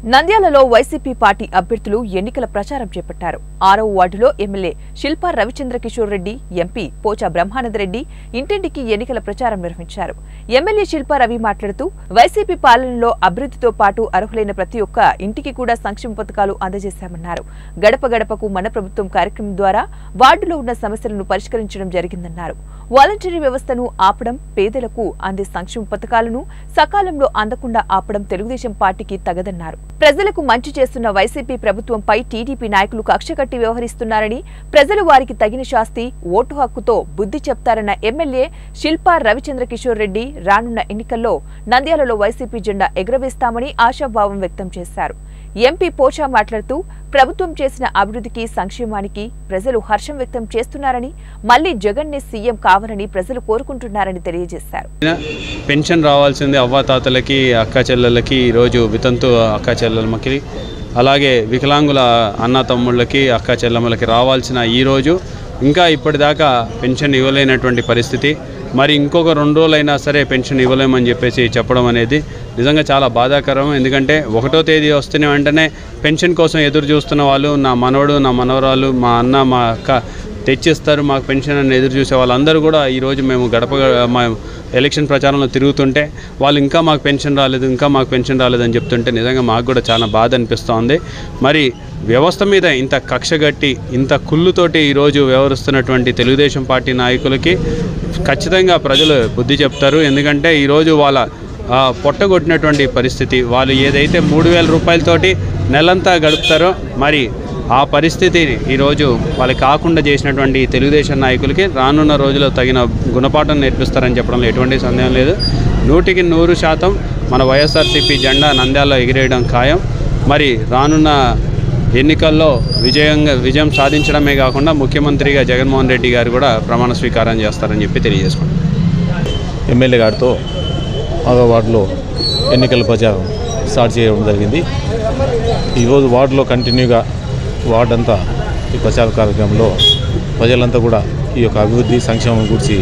నంద్యాలలో YCP party అభ్యర్థులు ఎన్నికల ప్రచారం చేపట్టారు. 6వ వార్డులో ఎమ్మెల్యే శిల్పా రవిచంద్రకిషోర్ రెడ్డి, ఎంపీ పోచా బ్రహ్మానందరెడ్డి ఇంటింటికి ఎన్నికల ప్రచారం నిర్వహించారు. ఎమ్మెల్యే శిల్పా రవి మాట్లాడుతూ వైసీపీ పాలనలో అభివృద్ధితో పాటు అర్హులైన ప్రతి ఒక్క ఇంటికి కూడా సంక్షేమ పథకాలు అందజేశామన్నారు. గడప గడపకు మన ప్రభుత్వం కార్యక్రమం ద్వారా వార్డులో ఉన్న సమస్యలను పరిష్కరించడం జరిగిందన్నారు. వాలంటరీ వ్యవస్థను ఆపడం, పేదలకు అందే సంక్షేమ పథకాలను సకాలంలో అందకుండా ఆపడం తెలుగుదేశం పార్టీకి తగదన్నారు. ప్రజలకు మంచి చేస్తున్న వైసీపీ ప్రభుత్వంపై టీడీపీ నాయకులు కక్షకట్టి వ్యవహరిస్తున్నారని, ప్రజలు వారికి తగిన శాస్తి, ఓటు హక్కుతో బుద్ధి చెప్తారన్న ఎమ్మెల్యే శిల్పా రవిచంద్రకిషోర్ రెడ్డి రానున్న ఎన్నికల్లో నంద్యాలలో వైసీపీ జెండా ఎగురవేస్తామని ఆశాభావం వ్యక్తం చేశారు. ఎంపీ పోచా మాట్లాడుతూ ప్రభుత్వం చేసిన అభివృద్ధికి, సంక్షేమానికి ప్రజలు హర్షం వ్యక్తం చేస్తున్నారని, మళ్లీ జగన్నే సీఎం కావాలని ప్రజలు కోరుకుంటున్నారని తెలియజేశారు. పెన్షన్ రావాల్సింది అవ్వాతాతలకి, అక్క చెల్లెళ్ళకి, ఈరోజు వితంతు అక్క చెల్లెమ్మకి, అలాగే వికలాంగుల అన్న తమ్ముళ్ళకి, అక్క చెల్లెమ్మలకి రావాల్సిన ఈరోజు ఇంకా ఇప్పటిదాకా పెన్షన్ ఇవ్వలేనటువంటి పరిస్థితి. మరి ఇంకొక 2 రోజులైనా సరే పెన్షన్ ఇవ్వలేమని చెప్పేసి చెప్పడం అనేది నిజంగా చాలా బాధాకరం. ఎందుకంటే 1వ తేదీ వస్తున్న వెంటనే పెన్షన్ కోసం ఎదురు చూస్తున్న వాళ్ళు, నా మనవడు, నా మనవరాలు, మా అన్న, మా అక్క తెచ్చిస్తారు మాకు పెన్షన్ అని ఎదురు చూసే వాళ్ళందరూ కూడా ఈరోజు మేము మా ఎలక్షన్ ప్రచారంలో తిరుగుతుంటే వాళ్ళు ఇంకా మాకు పెన్షన్ రాలేదని చెప్తుంటే నిజంగా మాకు కూడా చాలా బాధ అనిపిస్తోంది. మరి వ్యవస్థ మీద ఇంత కక్షగట్టి, ఇంత కుళ్ళుతోటి ఈరోజు వ్యవహరిస్తున్నటువంటి తెలుగుదేశం పార్టీ నాయకులకి ఖచ్చితంగా ప్రజలు బుద్ధి చెప్తారు. ఎందుకంటే ఈరోజు వాళ్ళ పొట్టగొట్టినటువంటి పరిస్థితి, వాళ్ళు ఏదైతే 3,000 రూపాయలతోటి నెలంతా గడుపుతారో మరి ఆ పరిస్థితి ఈరోజు వాళ్ళకి కాకుండా చేసినటువంటి తెలుగుదేశం నాయకులకి రానున్న రోజుల్లో తగిన గుణపాఠం నేర్పిస్తారని చెప్పడంలో ఎటువంటి సందేహం లేదు. 100కి 100% మన వైఎస్ఆర్సీపీ జెండా నంద్యాలలో ఎగిరేయడం ఖాయం. మరి రానున్న ఎన్నికల్లో విజయం సాధించడమే కాకుండా ముఖ్యమంత్రిగా జగన్మోహన్ రెడ్డి గారు కూడా ప్రమాణ స్వీకారం చేస్తారని చెప్పి తెలియజేసుకుంటాం. ఎమ్మెల్యే గారితో 6వ వార్డులో ఎన్నికల ప్రచారం స్టార్ట్ చేయడం జరిగింది. ఈరోజు వార్డులో కంటిన్యూగా వార్డు అంతా ఈ ప్రచార కార్యక్రమంలో ప్రజలంతా కూడా ఈ యొక్క అభివృద్ధి, సంక్షేమం గురించి